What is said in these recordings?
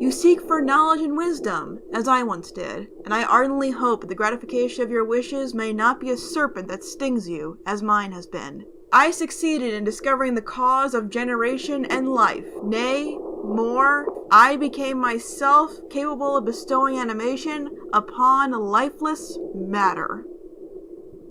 You seek for knowledge and wisdom, as I once did, and I ardently hope the gratification of your wishes may not be a serpent that stings you, as mine has been. I succeeded in discovering the cause of generation and life. Nay, more, I became myself capable of bestowing animation upon lifeless matter.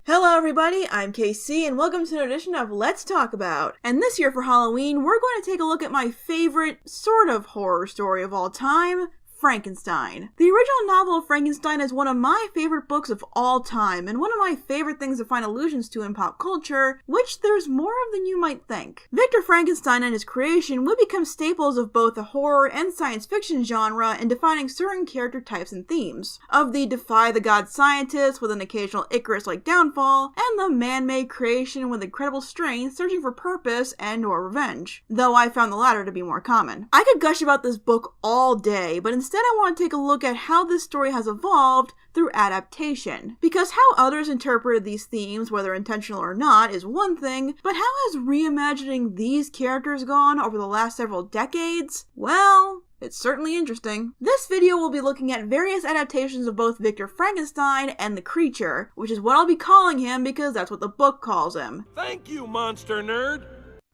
Hello everybody, I'm KC and welcome to an edition of Let's Talk About. And this year for Halloween, we're going to take a look at my favorite sort of horror story of all time, Frankenstein. The original novel of Frankenstein is one of my favorite books of all time, and one of my favorite things to find allusions to in pop culture, which there's more of than you might think. Victor Frankenstein and his creation would become staples of both the horror and science fiction genre in defining certain character types and themes, of the defy the gods scientist with an occasional Icarus-like downfall, and the man-made creation with incredible strength searching for purpose and or revenge, though I found the latter to be more common. I could gush about this book all day, but instead I want to take a look at how this story has evolved through adaptation. Because how others interpreted these themes, whether intentional or not, is one thing, but how has reimagining these characters gone over the last several decades? Well, it's certainly interesting. This video will be looking at various adaptations of both Victor Frankenstein and the creature, which is what I'll be calling him because that's what the book calls him. Thank you, monster nerd!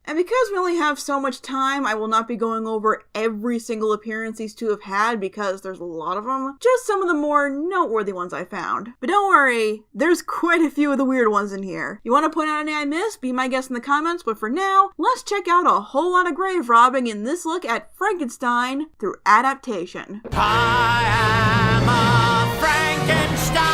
And because we only have so much time, I will not be going over every single appearance these two have had because there's a lot of them, just some of the more noteworthy ones I found. But don't worry, there's quite a few of the weird ones in here. You want to point out any I missed? Be my guest in the comments, but for now, let's check out a whole lot of grave robbing in this look at Frankenstein through adaptation. I am a Frankenstein!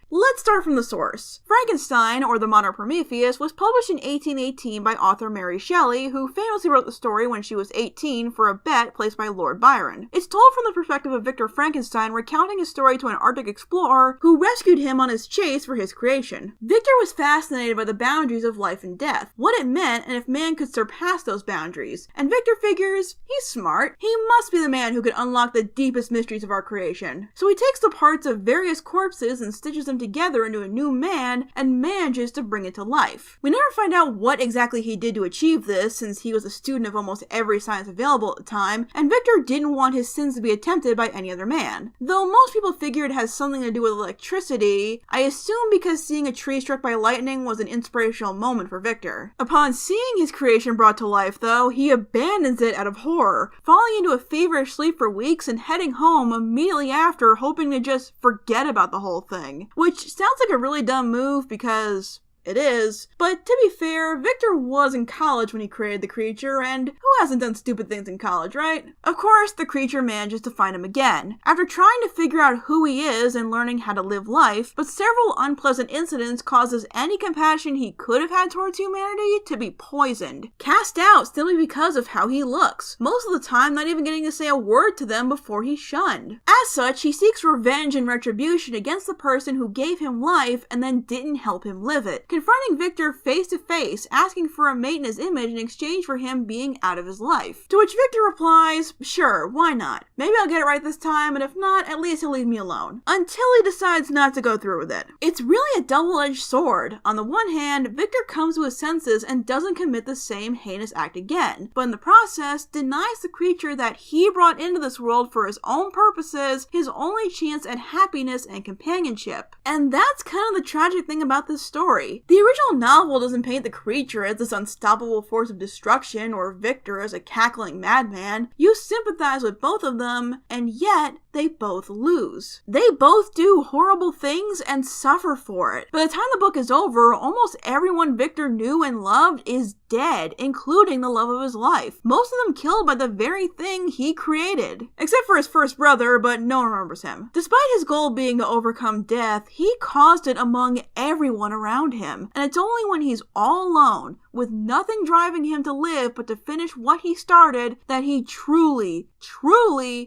Let's start from the source. Frankenstein, or the Modern Prometheus, was published in 1818 by author Mary Shelley, who famously wrote the story when she was 18 for a bet placed by Lord Byron. It's told from the perspective of Victor Frankenstein, recounting his story to an Arctic explorer who rescued him on his chase for his creation. Victor was fascinated by the boundaries of life and death, what it meant and if man could surpass those boundaries. And Victor figures, he's smart, he must be the man who could unlock the deepest mysteries of our creation. So he takes the parts of various corpses and stitches them together into a new man and manages to bring it to life. We never find out what exactly he did to achieve this, since he was a student of almost every science available at the time, and Victor didn't want his sins to be attempted by any other man. Though most people figure it has something to do with electricity, I assume because seeing a tree struck by lightning was an inspirational moment for Victor. Upon seeing his creation brought to life, though, he abandons it out of horror, falling into a feverish sleep for weeks and heading home immediately after, hoping to just forget about the whole thing. Which sounds like a really dumb move because it is, but to be fair, Victor was in college when he created the creature, and who hasn't done stupid things in college, right? Of course, the creature manages to find him again, after trying to figure out who he is and learning how to live life, but several unpleasant incidents causes any compassion he could have had towards humanity to be poisoned, cast out simply because of how he looks, most of the time not even getting to say a word to them before he's shunned. As such, he seeks revenge and retribution against the person who gave him life and then didn't help him live it, confronting Victor face to face, asking for a mate in his image in exchange for him being out of his life. To which Victor replies, sure, why not? Maybe I'll get it right this time, and if not, at least he'll leave me alone. Until he decides not to go through with it. It's really a double-edged sword. On the one hand, Victor comes to his senses and doesn't commit the same heinous act again, but in the process, denies the creature that he brought into this world for his own purposes his only chance at happiness and companionship. And that's kind of the tragic thing about this story. The original novel doesn't paint the creature as this unstoppable force of destruction or Victor as a cackling madman. You sympathize with both of them, and yet they both lose. They both do horrible things and suffer for it. By the time the book is over, almost everyone Victor knew and loved is dead, including the love of his life. Most of them killed by the very thing he created. Except for his first brother, but no one remembers him. Despite his goal being to overcome death, he caused it among everyone around him. him, and it's only when he's all alone, with nothing driving him to live but to finish what he started, that he truly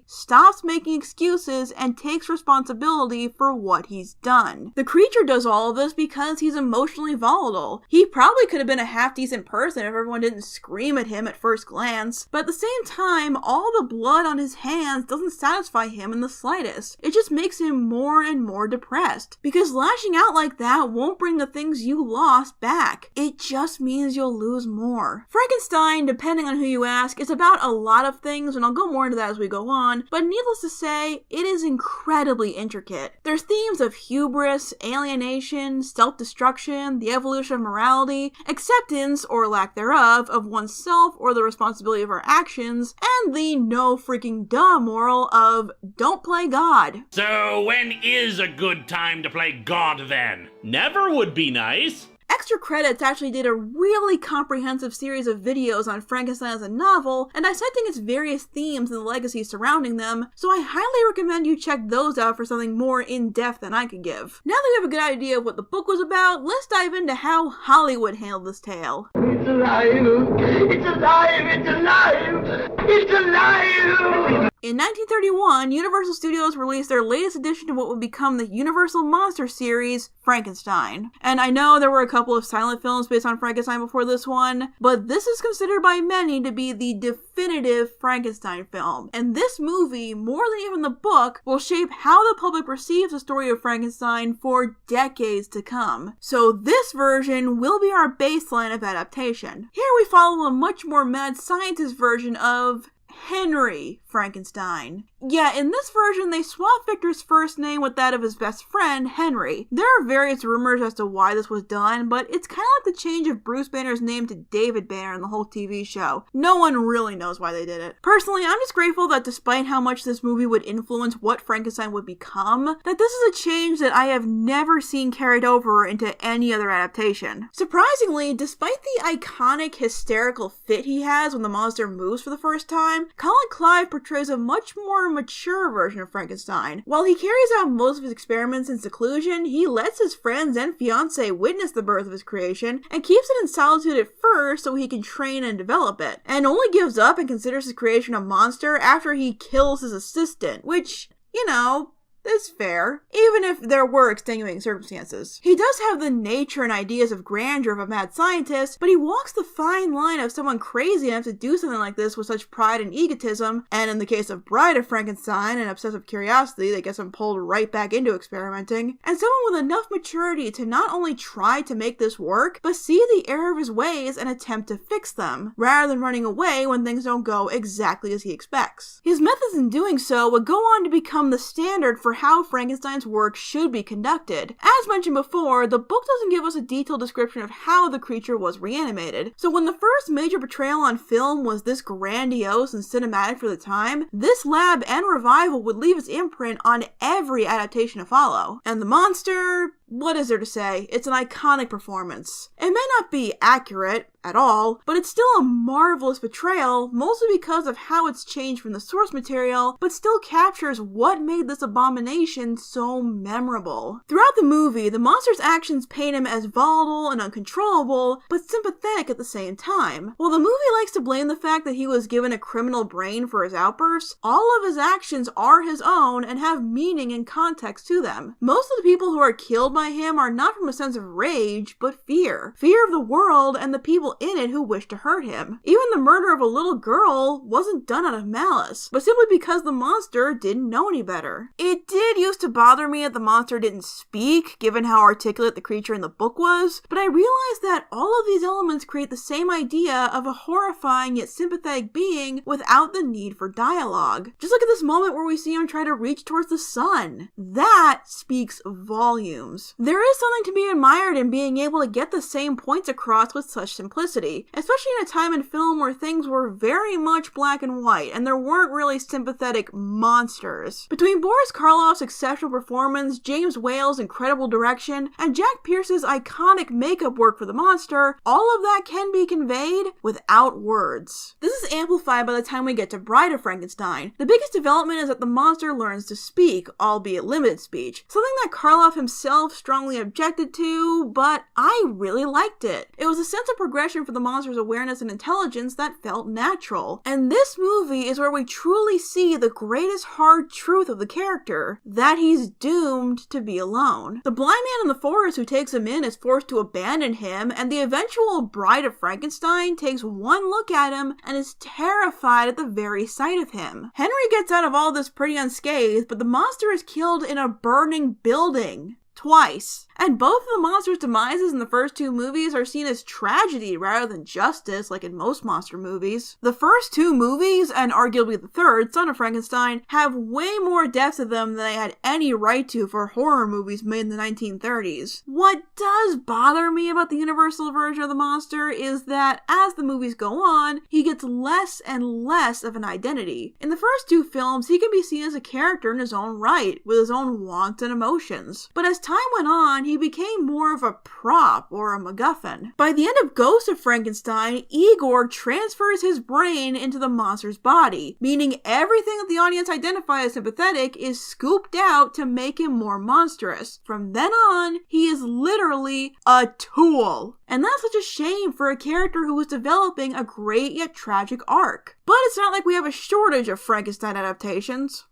stops making excuses and takes responsibility for what he's done. The creature does all of this because he's emotionally volatile. He probably could have been a half-decent person if everyone didn't scream at him at first glance, but at the same time, all the blood on his hands doesn't satisfy him in the slightest. It just makes him more and more depressed, because lashing out like that won't bring the things you lost back. It just means you'll lose more. Frankenstein, depending on who you ask, is about a lot of things, and I'll go more into that as we go on, but needless to say, it is incredibly intricate. There's themes of hubris, alienation, self-destruction, the evolution of morality, acceptance, or lack thereof, of oneself or the responsibility of our actions, and the no freaking duh moral of don't play God. So when is a good time to play God then? Never would be nice. Extra Credits actually did a really comprehensive series of videos on Frankenstein as a novel, and dissecting its various themes and the legacies surrounding them, so I highly recommend you check those out for something more in-depth than I could give. Now that we have a good idea of what the book was about, let's dive into how Hollywood handled this tale. It's alive! It's alive! It's alive! It's alive! In 1931, Universal Studios released their latest edition of what would become the Universal Monster series, Frankenstein. And I know there were a couple of silent films based on Frankenstein before this one, but this is considered by many to be the definitive Frankenstein film. And this movie, more than even the book, will shape how the public perceives the story of Frankenstein for decades to come. So this version will be our baseline of adaptation. Here we follow a much more mad scientist version of Henry Frankenstein. Yeah, in this version, they swap Victor's first name with that of his best friend, Henry. There are various rumors as to why this was done, but it's kind of like the change of Bruce Banner's name to David Banner in the whole TV show. No one really knows why they did it. Personally, I'm just grateful that despite how much this movie would influence what Frankenstein would become, that this is a change that I have never seen carried over into any other adaptation. Surprisingly, despite the iconic hysterical fit he has when the monster moves for the first time, Colin Clive portrays a much more mature version of Frankenstein. While he carries out most of his experiments in seclusion, he lets his friends and fiancé witness the birth of his creation and keeps it in solitude at first so he can train and develop it, and only gives up and considers his creation a monster after he kills his assistant, which, you know, is fair, even if there were extenuating circumstances. He does have the nature and ideas of grandeur of a mad scientist, but he walks the fine line of someone crazy enough to do something like this with such pride and egotism, and in the case of Bride of Frankenstein, an obsessive curiosity that gets him pulled right back into experimenting, and someone with enough maturity to not only try to make this work, but see the error of his ways and attempt to fix them, rather than running away when things don't go exactly as he expects. His methods in doing so would go on to become the standard for how Frankenstein's work should be conducted. As mentioned before, the book doesn't give us a detailed description of how the creature was reanimated, so when the first major portrayal on film was this grandiose and cinematic for the time, this lab and revival would leave its imprint on every adaptation to follow. And the monster, what is there to say? It's an iconic performance. It may not be accurate at all, but it's still a marvelous portrayal, mostly because of how it's changed from the source material, but still captures what made this abomination so memorable. Throughout the movie, the monster's actions paint him as volatile and uncontrollable, but sympathetic at the same time. While the movie likes to blame the fact that he was given a criminal brain for his outbursts, all of his actions are his own and have meaning and context to them. Most of the people who are killed by him are not from a sense of rage, but fear. Fear of the world and the people in it who wish to hurt him. Even the murder of a little girl wasn't done out of malice, but simply because the monster didn't know any better. It did used to bother me that the monster didn't speak, given how articulate the creature in the book was, but I realized that all of these elements create the same idea of a horrifying yet sympathetic being without the need for dialogue. Just look at this moment where we see him try to reach towards the sun. That speaks volumes. There is something to be admired in being able to get the same points across with such simplicity, especially in a time in film where things were very much black and white, and there weren't really sympathetic monsters. Between Boris Karloff's exceptional performance, James Whale's incredible direction, and Jack Pierce's iconic makeup work for the monster, all of that can be conveyed without words. This is amplified by the time we get to Bride of Frankenstein. The biggest development is that the monster learns to speak, albeit limited speech, something that Karloff himself strongly objected to, but I really liked it. It was a sense of progression for the monster's awareness and intelligence that felt natural. And this movie is where we truly see the greatest hard truth of the character, that he's doomed to be alone. The blind man in the forest who takes him in is forced to abandon him, and the eventual bride of Frankenstein takes one look at him and is terrified at the very sight of him. Henry gets out of all this pretty unscathed, but the monster is killed in a burning building. Twice. And both of the monster's demises in the first two movies are seen as tragedy rather than justice, like in most monster movies. The first two movies, and arguably the third, Son of Frankenstein, have way more depth to them than they had any right to for horror movies made in the 1930s. What does bother me about the Universal version of the monster is that as the movies go on, he gets less and less of an identity. In the first two films, he can be seen as a character in his own right, with his own wants and emotions. But as time went on, he became more of a prop or a MacGuffin. By the end of Ghost of Frankenstein, Igor transfers his brain into the monster's body, meaning everything that the audience identifies as sympathetic is scooped out to make him more monstrous. From then on, he is literally a tool. And that's such a shame for a character who was developing a great yet tragic arc. But it's not like we have a shortage of Frankenstein adaptations.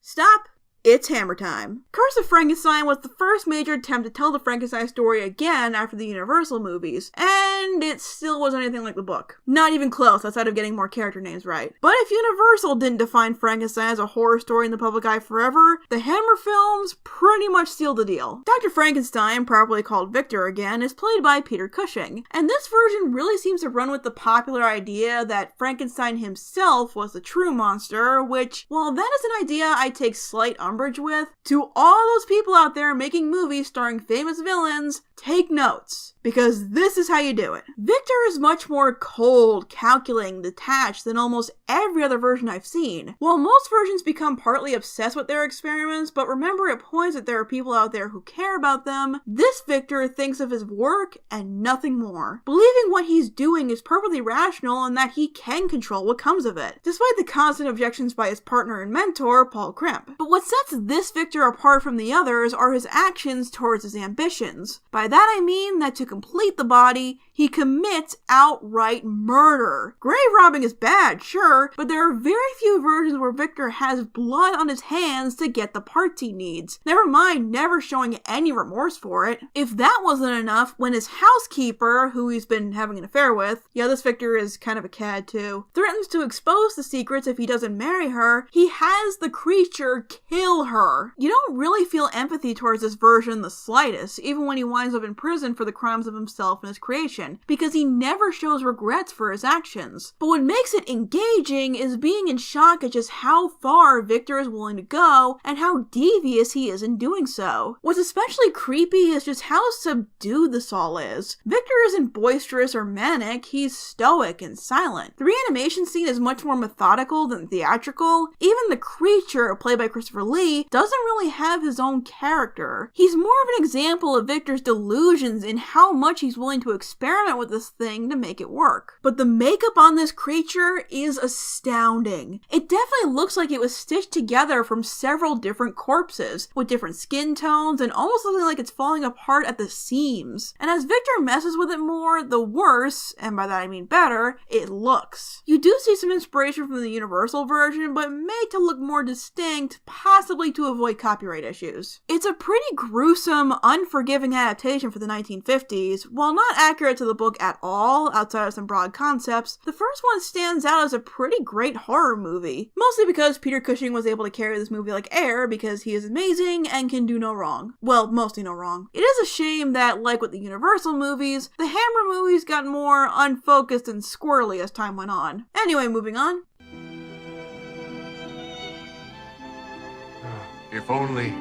Stop! It's hammer time. Curse of Frankenstein was the first major attempt to tell the Frankenstein story again after the Universal movies, and it still wasn't anything like the book. Not even close, outside of getting more character names right. But if Universal didn't define Frankenstein as a horror story in the public eye forever, the Hammer films pretty much sealed the deal. Dr. Frankenstein, properly called Victor again, is played by Peter Cushing, and this version really seems to run with the popular idea that Frankenstein himself was the true monster, which, while that is an idea I take slight umbrage with, to all those people out there making movies starring famous villains, take notes, because this is how you do it. Victor is much more cold, calculating, detached than almost every other version I've seen. While most versions become partly obsessed with their experiments, but remember at points that there are people out there who care about them, this Victor thinks of his work and nothing more, believing what he's doing is perfectly rational and that he can control what comes of it, despite the constant objections by his partner and mentor, Paul Krimp. But what sets this Victor apart from the others are his actions towards his ambitions. By that I mean that to complete the body, he commits outright murder. Grave robbing is bad, sure, but there are very few versions where Victor has blood on his hands to get the parts he needs. Never mind never showing any remorse for it. If that wasn't enough, when his housekeeper, who he's been having an affair with, yeah, this Victor is kind of a cad too, threatens to expose the secrets if he doesn't marry her, he has the creature kill her. You don't really feel empathy towards this version the slightest, even when he winds up in prison for the crimes of himself and his creation, because he never shows regrets for his actions. But what makes it engaging is being in shock at just how far Victor is willing to go and how devious he is in doing so. What's especially creepy is just how subdued this all is. Victor isn't boisterous or manic, he's stoic and silent. The reanimation scene is much more methodical than theatrical. Even the creature, played by Christopher Lee, doesn't really have his own character. He's more of an example of Victor's delusions in how much he's willing to experiment with this thing to make it work. But the makeup on this creature is astounding. It definitely looks like it was stitched together from several different corpses, with different skin tones and almost looking like it's falling apart at the seams. And as Victor messes with it more, the worse, and by that I mean better, it looks. You do see some inspiration from the Universal version, but made to look more distinct, possibly to avoid copyright issues. It's a pretty gruesome, unforgiving adaptation for the 1950s. While not accurate to the book at all, outside of some broad concepts, the first one stands out as a pretty great horror movie. Mostly because Peter Cushing was able to carry this movie like air because he is amazing and can do no wrong. Well, mostly no wrong. It is a shame that, like with the Universal movies, the Hammer movies got more unfocused and squirrely as time went on. Anyway, moving on. If only...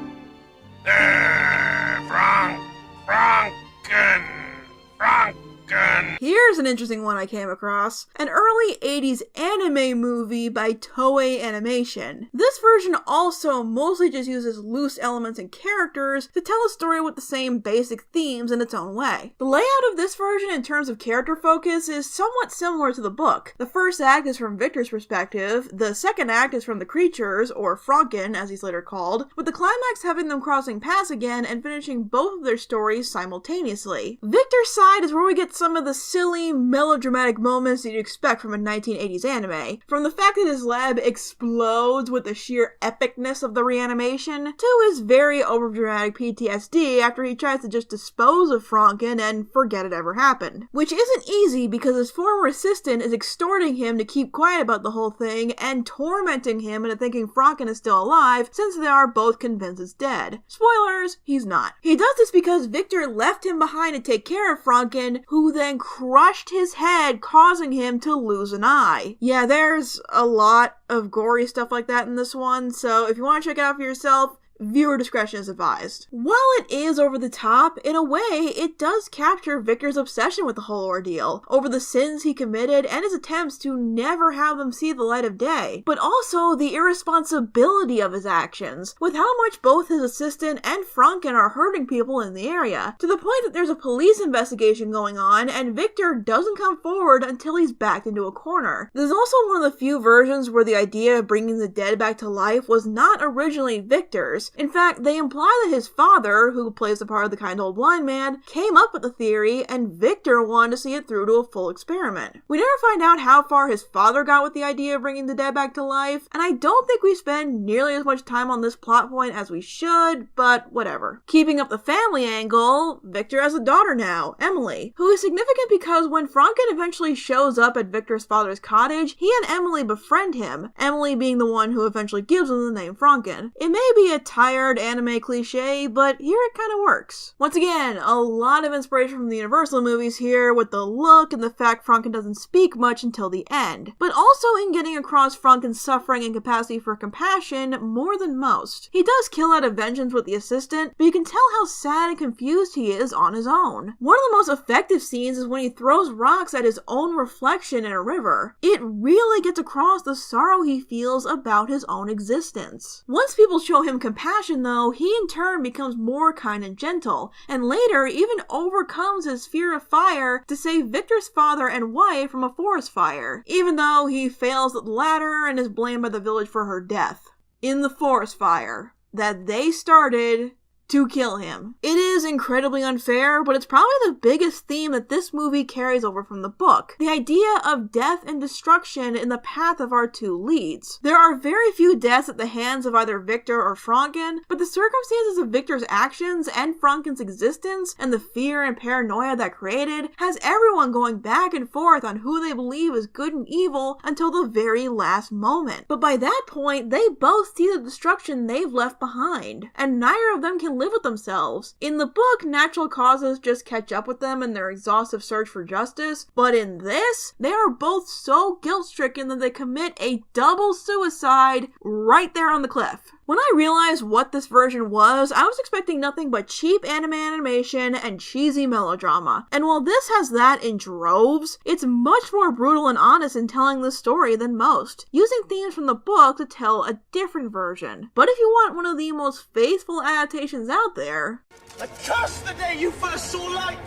Frank! Franken! Here's an interesting one I came across. An early 80s anime movie by Toei Animation. This version also mostly just uses loose elements and characters to tell a story with the same basic themes in its own way. The layout of this version in terms of character focus is somewhat similar to the book. The first act is from Victor's perspective, the second act is from the creatures, or Franken as he's later called, with the climax having them crossing paths again and finishing both of their stories simultaneously. Victor's side is where we get some of the silly, melodramatic moments that you'd expect from a 1980s anime. From the fact that his lab explodes with the sheer epicness of the reanimation, to his very overdramatic PTSD after he tries to just dispose of Franken and forget it ever happened. Which isn't easy because his former assistant is extorting him to keep quiet about the whole thing and tormenting him into thinking Franken is still alive since they are both convinced it's dead. Spoilers, he's not. He does this because Victor left him behind to take care of Franken, who then crushed his head, causing him to lose an eye. Yeah, there's a lot of gory stuff like that in this one, so if you want to check it out for yourself, viewer discretion is advised. While it is over the top, in a way, it does capture Victor's obsession with the whole ordeal, over the sins he committed and his attempts to never have them see the light of day, but also the irresponsibility of his actions, with how much both his assistant and Franken are hurting people in the area, to the point that there's a police investigation going on and Victor doesn't come forward until he's backed into a corner. There's also one of the few versions where the idea of bringing the dead back to life was not originally Victor's. In fact, they imply that his father, who plays the part of the kind old blind man, came up with the theory and Victor wanted to see it through to a full experiment. We never find out how far his father got with the idea of bringing the dead back to life, and I don't think we spend nearly as much time on this plot point as we should, but whatever. Keeping up the family angle, Victor has a daughter now, Emily, who is significant because when Franken eventually shows up at Victor's father's cottage, he and Emily befriend him, Emily being the one who eventually gives him the name Franken. It may be a tired anime cliche, but here it kind of works. Once again, a lot of inspiration from the Universal movies here, with the look and the fact Franken doesn't speak much until the end, but also in getting across Franken's suffering and capacity for compassion more than most. He does kill out of vengeance with the assistant, but you can tell how sad and confused he is on his own. One of the most effective scenes is when he throws rocks at his own reflection in a river. It really gets across the sorrow he feels about his own existence. Once people show him compassion though, he in turn becomes more kind and gentle, and later even overcomes his fear of fire to save Victor's father and wife from a forest fire, even though he fails at the latter and is blamed by the village for her death in the forest fire that they started to kill him. It is incredibly unfair, but it's probably the biggest theme that this movie carries over from the book. The idea of death and destruction in the path of our two leads. There are very few deaths at the hands of either Victor or Franken, but the circumstances of Victor's actions and Franken's existence and the fear and paranoia that created has everyone going back and forth on who they believe is good and evil until the very last moment. But by that point, they both see the destruction they've left behind, and neither of them can live with themselves. In the book, natural causes just catch up with them in their exhaustive search for justice, but in this, they are both so guilt-stricken that they commit a double suicide right there on the cliff. When I realized what this version was, I was expecting nothing but cheap anime animation and cheesy melodrama. And while this has that in droves, it's much more brutal and honest in telling this story than most, using themes from the book to tell a different version. But if you want one of the most faithful adaptations out there, I curse the day you first saw light!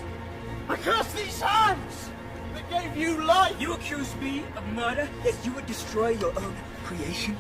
I curse these hands that gave you life! You accuse me of murder, yet you would destroy your own creation?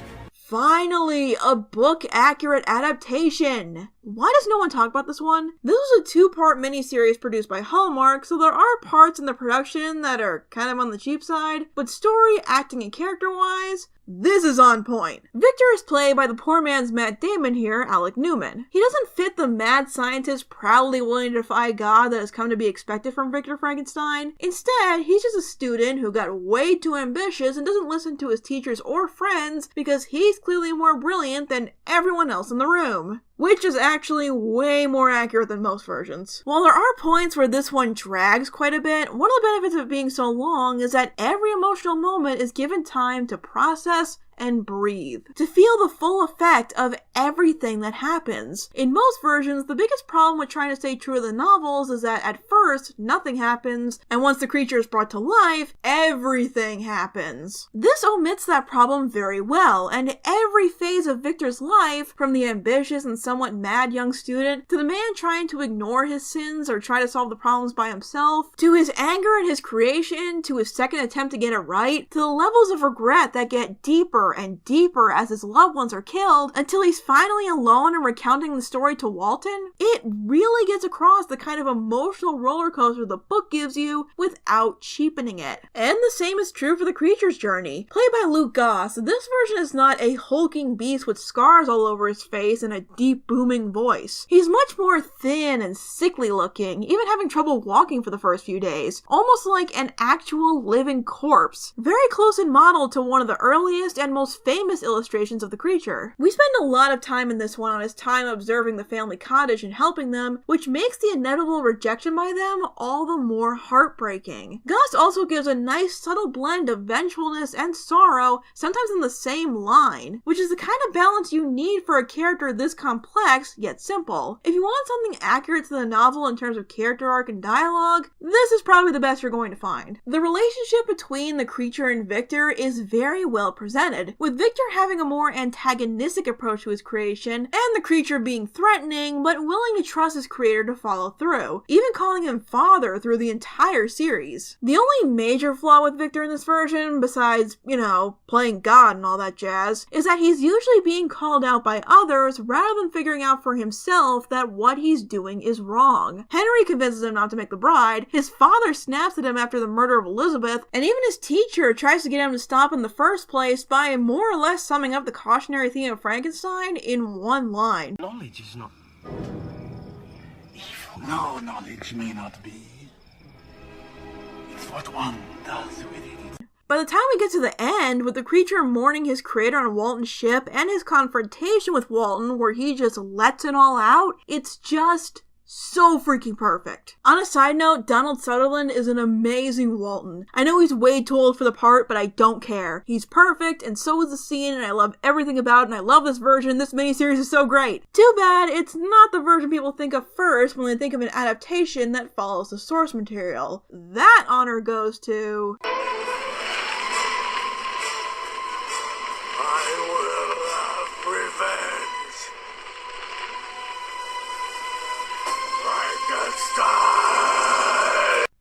finally, a book-accurate adaptation! Why does no one talk about this one? This was a 2-part miniseries produced by Hallmark, so there are parts in the production that are kind of on the cheap side, but story, acting, and character-wise, this is on point. Victor is played by the poor man's Matt Damon here, Alec Newman. He doesn't fit the mad scientist proudly willing to defy God that has come to be expected from Victor Frankenstein. Instead, he's just a student who got way too ambitious and doesn't listen to his teachers or friends because he's clearly more brilliant than everyone else in the room. Which is actually way more accurate than most versions. While there are points where this one drags quite a bit, one of the benefits of it being so long is that every emotional moment is given time to process and breathe, to feel the full effect of everything that happens. In most versions, the biggest problem with trying to stay true to the novels is that at first, nothing happens, and once the creature is brought to life, everything happens. This omits that problem very well, and every phase of Victor's life, from the ambitious and somewhat mad young student, to the man trying to ignore his sins or try to solve the problems by himself, to his anger at his creation, to his second attempt to get it right, to the levels of regret that get deeper and deeper as his loved ones are killed, until he's finally alone and recounting the story to Walton, it really gets across the kind of emotional roller coaster the book gives you without cheapening it. And the same is true for the creature's journey. Played by Luke Goss, this version is not a hulking beast with scars all over his face and a deep booming voice. He's much more thin and sickly looking, even having trouble walking for the first few days, almost like an actual living corpse. Very close in model to one of the earliest and most famous illustrations of the creature. We spend a lot of time in this one on his time observing the family cottage and helping them, which makes the inevitable rejection by them all the more heartbreaking. Goss also gives a nice subtle blend of vengefulness and sorrow, sometimes in the same line, which is the kind of balance you need for a character this complex, yet simple. If you want something accurate to the novel in terms of character arc and dialogue, this is probably the best you're going to find. The relationship between the creature and Victor is very well presented, with Victor having a more antagonistic approach to his creation, and the creature being threatening, but willing to trust his creator to follow through, even calling him father through the entire series. The only major flaw with Victor in this version, besides, playing God and all that jazz, is that he's usually being called out by others rather than figuring out for himself that what he's doing is wrong. Henry convinces him not to make the bride, his father snaps at him after the murder of Elizabeth, and even his teacher tries to get him to stop in the first place by more or less summing up the cautionary theme of Frankenstein in one line. Knowledge is not evil. No, knowledge may not be. It's what one does with it. By the time we get to the end, with the creature mourning his creator on Walton's ship and his confrontation with Walton where he just lets it all out, it's just so freaking perfect. On a side note, Donald Sutherland is an amazing Walton. I know he's way too old for the part, but I don't care. He's perfect, and so is the scene, and I love everything about it, and I love this version. This miniseries is so great. Too bad it's not the version people think of first when they think of an adaptation that follows the source material. That honor goes to...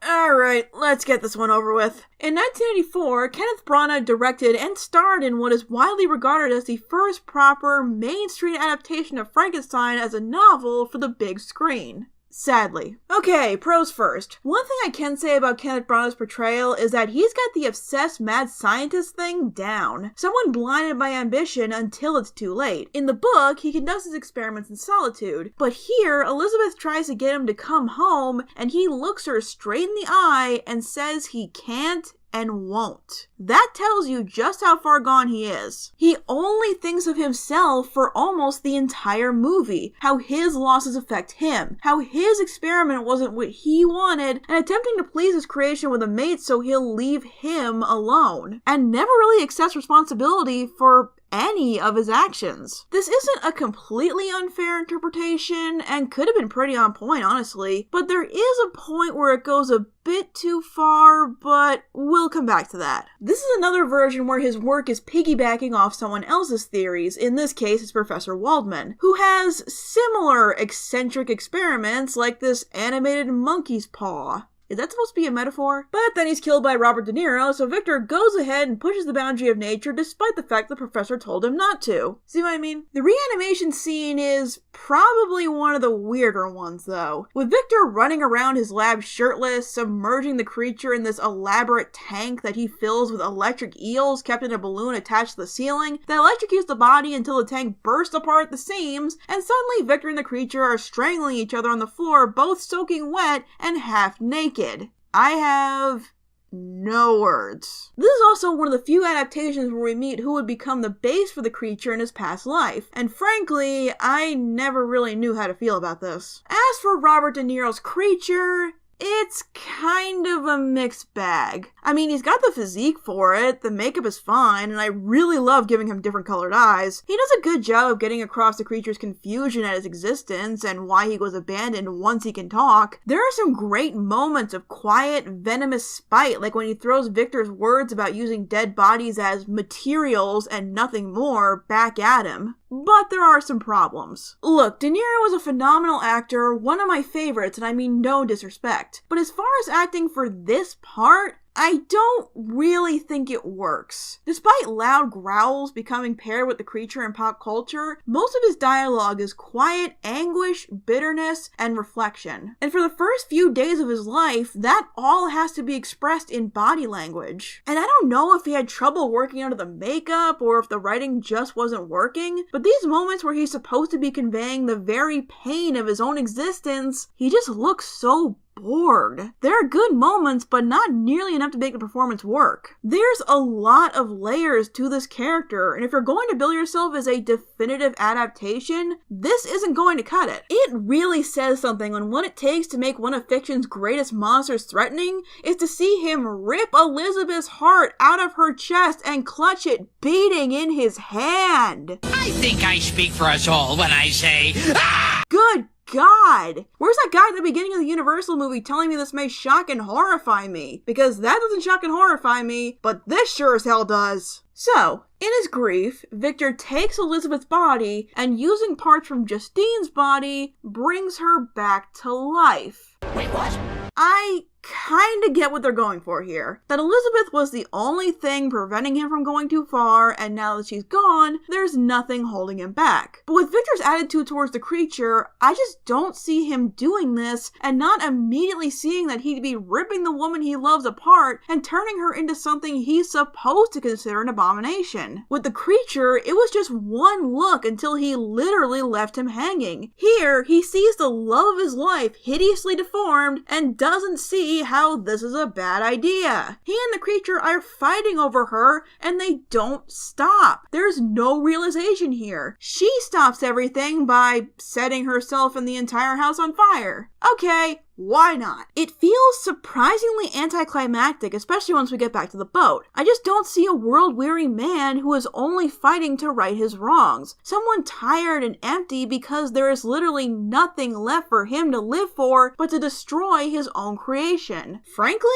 Alright, let's get this one over with. In 1984, Kenneth Branagh directed and starred in what is widely regarded as the first proper mainstream adaptation of Frankenstein as a novel for the big screen. Sadly. Okay, pros first. One thing I can say about Kenneth Branagh's portrayal is that he's got the obsessed mad scientist thing down. Someone blinded by ambition until it's too late. In the book, he conducts his experiments in solitude, but here, Elizabeth tries to get him to come home, and he looks her straight in the eye and says he can't and won't. That tells you just how far gone he is. He only thinks of himself for almost the entire movie, how his losses affect him, how his experiment wasn't what he wanted, and attempting to please his creation with a mate so he'll leave him alone, and never really accepts responsibility for any of his actions. This isn't a completely unfair interpretation, and could have been pretty on point, honestly, but there is a point where it goes a bit too far, but we'll come back to that. This is another version where his work is piggybacking off someone else's theories, in this case it's Professor Waldman, who has similar eccentric experiments like this animated monkey's paw. Is that supposed to be a metaphor? But then he's killed by Robert De Niro, so Victor goes ahead and pushes the boundary of nature despite the fact the professor told him not to. See what I mean? The reanimation scene is probably one of the weirder ones, though. With Victor running around his lab shirtless, submerging the creature in this elaborate tank that he fills with electric eels kept in a balloon attached to the ceiling that electrocutes the body until the tank bursts apart at the seams, and suddenly Victor and the creature are strangling each other on the floor, both soaking wet and half naked. I have no words. This is also one of the few adaptations where we meet who would become the base for the creature in his past life, and frankly, I never really knew how to feel about this. As for Robert De Niro's creature, It's kind of a mixed bag. I mean, he's got the physique for it, the makeup is fine, and I really love giving him different colored eyes. He does a good job of getting across the creature's confusion at his existence and why he was abandoned once he can talk. There are some great moments of quiet, venomous spite, like when he throws Victor's words about using dead bodies as materials and nothing more back at him. But there are some problems. Look, De Niro was a phenomenal actor, one of my favorites, and I mean no disrespect. But as far as acting for this part, I don't really think it works. Despite loud growls becoming paired with the creature in pop culture, most of his dialogue is quiet anguish, bitterness, and reflection. And for the first few days of his life, that all has to be expressed in body language. And I don't know if he had trouble working under the makeup or if the writing just wasn't working, but these moments where he's supposed to be conveying the very pain of his own existence, he just looks so bored. There are good moments, but not nearly enough to make the performance work. There's a lot of layers to this character, and if you're going to bill yourself as a definitive adaptation, this isn't going to cut it. It really says something on what it takes to make one of fiction's greatest monsters threatening is to see him rip Elizabeth's heart out of her chest and clutch it beating in his hand. I think I speak for us all when I say, ah! Good God! Where's that guy at the beginning of the Universal movie telling me this may shock and horrify me? Because that doesn't shock and horrify me, but this sure as hell does. So, in his grief, Victor takes Elizabeth's body and using parts from Justine's body, brings her back to life. Wait, what? I kinda get what they're going for here. That Elizabeth was the only thing preventing him from going too far, and now that she's gone, there's nothing holding him back. But with Victor's attitude towards the creature, I just don't see him doing this and not immediately seeing that he'd be ripping the woman he loves apart and turning her into something he's supposed to consider an abomination. With the creature, it was just one look until he literally left him hanging. Here, he sees the love of his life hideously deformed and doesn't see how this is a bad idea. He and the creature are fighting over her and they don't stop. There's no realization here. She stops everything by setting herself and the entire house on fire. Okay, why not? It feels surprisingly anticlimactic, especially once we get back to the boat. I just don't see a world-weary man who is only fighting to right his wrongs. Someone tired and empty because there is literally nothing left for him to live for but to destroy his own creation. Frankly,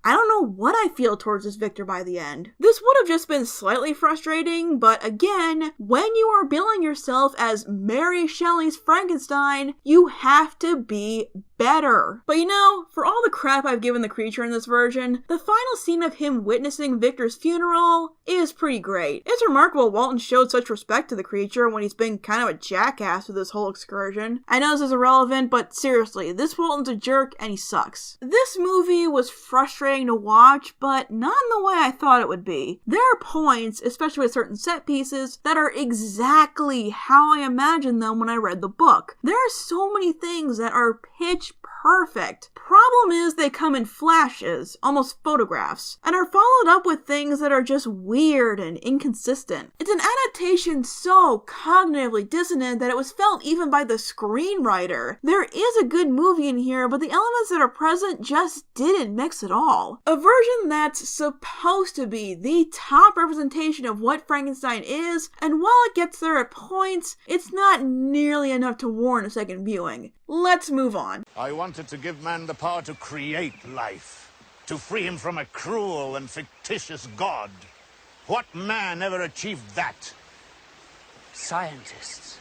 I don't know what I feel towards this Victor by the end. This would have just been slightly frustrating, but again, when you are billing yourself as Mary Shelley's Frankenstein, you have to be better. But you know, for all the crap I've given the creature in this version, the final scene of him witnessing Victor's funeral is pretty great. It's remarkable Walton showed such respect to the creature when he's been kind of a jackass with this whole excursion. I know this is irrelevant, but seriously, this Walton's a jerk and he sucks. This movie was frustrating to watch, but not in the way I thought it would be. There are points, especially with certain set pieces, that are exactly how I imagined them when I read the book. There are so many things that are pitch perfect. Problem is they come in flashes, almost photographs, and are followed up with things that are just weird and inconsistent. It's an adaptation so cognitively dissonant that it was felt even by the screenwriter. There is a good movie in here, but the elements that are present just didn't mix at all. A version that's supposed to be the top representation of what Frankenstein is, and while it gets there at points, it's not nearly enough to warrant a second viewing. Let's move on. I wanted to give man the power to create life, to free him from a cruel and fictitious god. What man ever achieved that? Scientists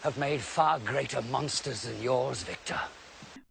have made far greater monsters than yours, Victor.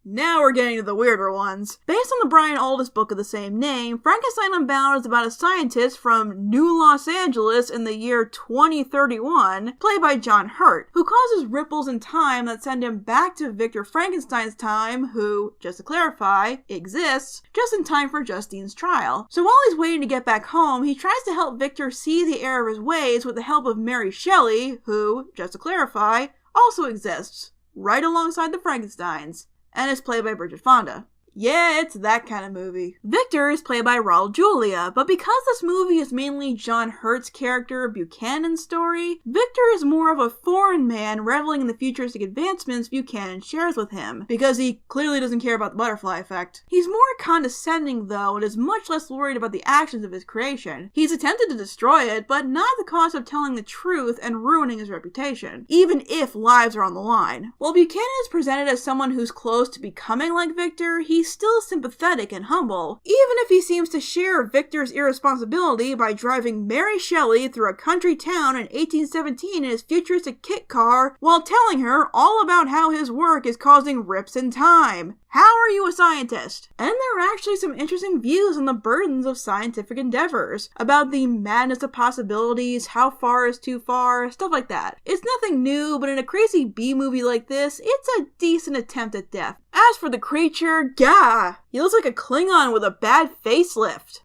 Now we're getting to the weirder ones. Based on the Brian Aldiss book of the same name, Frankenstein Unbound is about a scientist from New Los Angeles in the year 2031, played by John Hurt, who causes ripples in time that send him back to Victor Frankenstein's time, who, just to clarify, exists, just in time for Justine's trial. So while he's waiting to get back home, he tries to help Victor see the error of his ways with the help of Mary Shelley, who, just to clarify, also exists, right alongside the Frankensteins, and is played by Bridget Fonda. Yeah, it's that kind of movie. Victor is played by Raul Julia, but because this movie is mainly John Hurt's character Buchanan's story, Victor is more of a foreign man reveling in the futuristic advancements Buchanan shares with him, because he clearly doesn't care about the butterfly effect. He's more condescending though, and is much less worried about the actions of his creation. He's attempted to destroy it, but not at the cost of telling the truth and ruining his reputation, even if lives are on the line. While Buchanan is presented as someone who's close to becoming like Victor, he's still sympathetic and humble, even if he seems to share Victor's irresponsibility by driving Mary Shelley through a country town in 1817 in his futuristic kit car while telling her all about how his work is causing rips in time. How are you a scientist? And there are actually some interesting views on the burdens of scientific endeavors, about the madness of possibilities, how far is too far, stuff like that. It's nothing new, but in a crazy B-movie like this, it's a decent attempt at depth. As for the creature, gah! He looks like a Klingon with a bad facelift.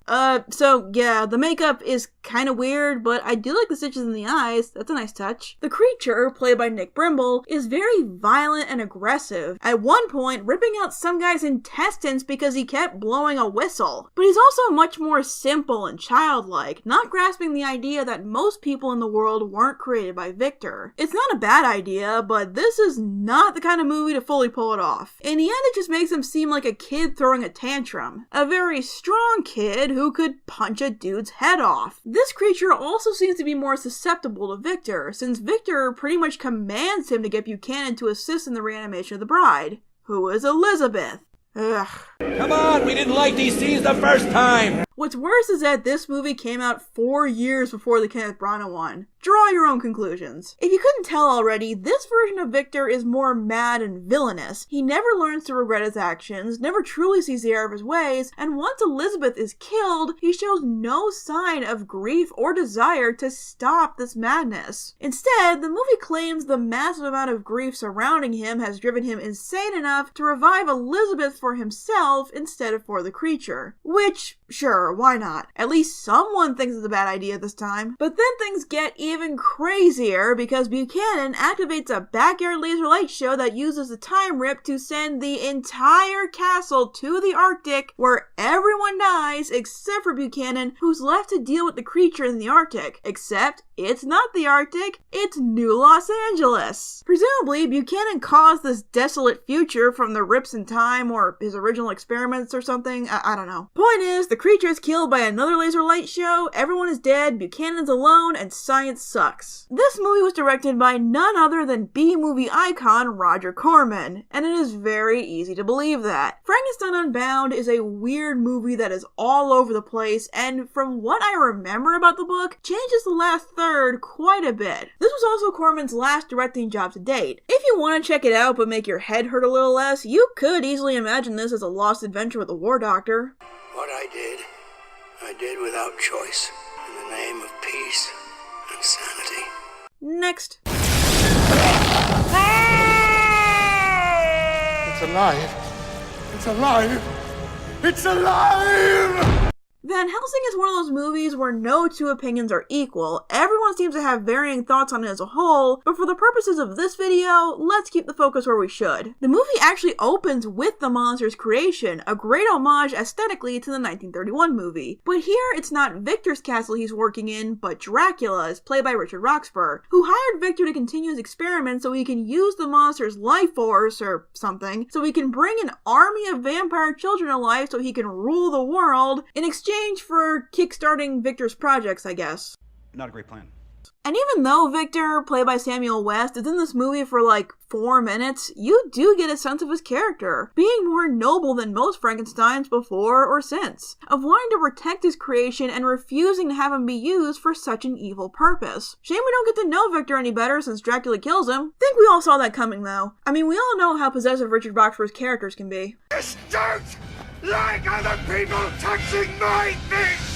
So yeah, the makeup is kinda weird, but I do like the stitches in the eyes. That's a nice touch. The creature, played by Nick Brimble, is very violent and aggressive, at one point ripping out some guy's intestines because he kept blowing a whistle. But he's also much more simple and childlike, not grasping the idea that most people in the world weren't created by Victor. It's not a bad idea, but this is not the kind of movie to fully pull it off. In the end, it just makes him seem like a kid throwing a tantrum. A very strong kid who could punch a dude's head off. This creature also seems to be more susceptible to Victor, since Victor pretty much commands him to get Buchanan to assist in the reanimation of the bride, who is Elizabeth. Ugh. Come on, we didn't like these scenes the first time! What's worse is that this movie came out 4 years before the Kenneth Branagh one. Draw your own conclusions. If you couldn't tell already, this version of Victor is more mad and villainous. He never learns to regret his actions, never truly sees the error of his ways, and once Elizabeth is killed, he shows no sign of grief or desire to stop this madness. Instead, the movie claims the massive amount of grief surrounding him has driven him insane enough to revive Elizabeth for himself instead of for the creature. Which, sure, why not? At least someone thinks it's a bad idea this time. But then things get even crazier because Buchanan activates a backyard laser light show that uses the time rip to send the entire castle to the Arctic, where everyone dies except for Buchanan, who's left to deal with the creature in the Arctic. Except it's not the Arctic, it's New Los Angeles. Presumably, Buchanan caused this desolate future from the rips in time or his original experiments or something. I don't know. Point is, the creature is killed by another laser light show, everyone is dead, Buchanan's alone, and science sucks. This movie was directed by none other than B-movie icon Roger Corman, and it is very easy to believe that. Frankenstein Unbound is a weird movie that is all over the place, and from what I remember about the book, changes the last third quite a bit. This was also Corman's last directing job to date. If you want to check it out but make your head hurt a little less, you could easily imagine this as a lost adventure with a war doctor. What I did without choice, in the name of peace and sanity. Next. It's alive. It's alive. It's alive! Van Helsing is one of those movies where no two opinions are equal. Everyone seems to have varying thoughts on it as a whole, but for the purposes of this video, let's keep the focus where we should. The movie actually opens with the monster's creation, a great homage aesthetically to the 1931 movie. But here, it's not Victor's castle he's working in, but Dracula's, played by Richard Roxburgh, who hired Victor to continue his experiments so he can use the monster's life force, or something, so he can bring an army of vampire children to life so he can rule the world, in exchange for kickstarting Victor's projects, I guess. Not a great plan. And even though Victor, played by Samuel West, is in this movie for like 4 minutes, you do get a sense of his character, being more noble than most Frankensteins before or since, of wanting to protect his creation and refusing to have him be used for such an evil purpose. Shame we don't get to know Victor any better since Dracula kills him. Think we all saw that coming though. I mean, we all know how possessive Richard Roxburgh's characters can be. Just don't like other people touching my things!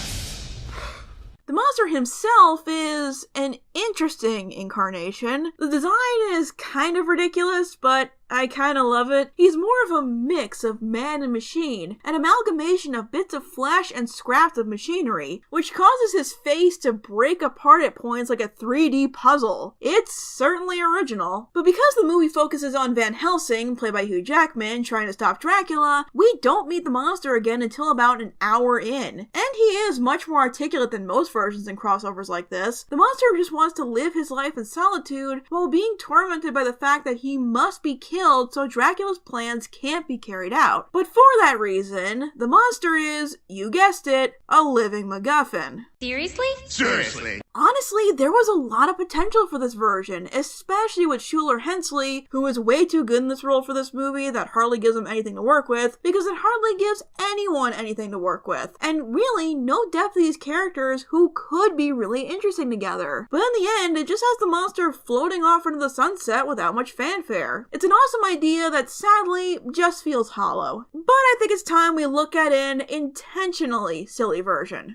The monster himself is an interesting incarnation. The design is kind of ridiculous, but I kinda love it. He's more of a mix of man and machine, an amalgamation of bits of flesh and scraps of machinery, which causes his face to break apart at points like a 3D puzzle. It's certainly original. But because the movie focuses on Van Helsing, played by Hugh Jackman, trying to stop Dracula, we don't meet the monster again until about an hour in. And he is much more articulate than most versions in crossovers like this. The monster just wants to live his life in solitude while being tormented by the fact that he must be killed so Dracula's plans can't be carried out. But for that reason, the monster is, you guessed it, a living MacGuffin. Seriously? Seriously. Honestly, there was a lot of potential for this version, especially with Shuler Hensley, who is way too good in this role for this movie that hardly gives him anything to work with, because it hardly gives anyone anything to work with. And really, no depth to these characters who could be really interesting together. But in the end, it just has the monster floating off into the sunset without much fanfare. It's an awesome idea that sadly just feels hollow. But I think it's time we look at an intentionally silly version.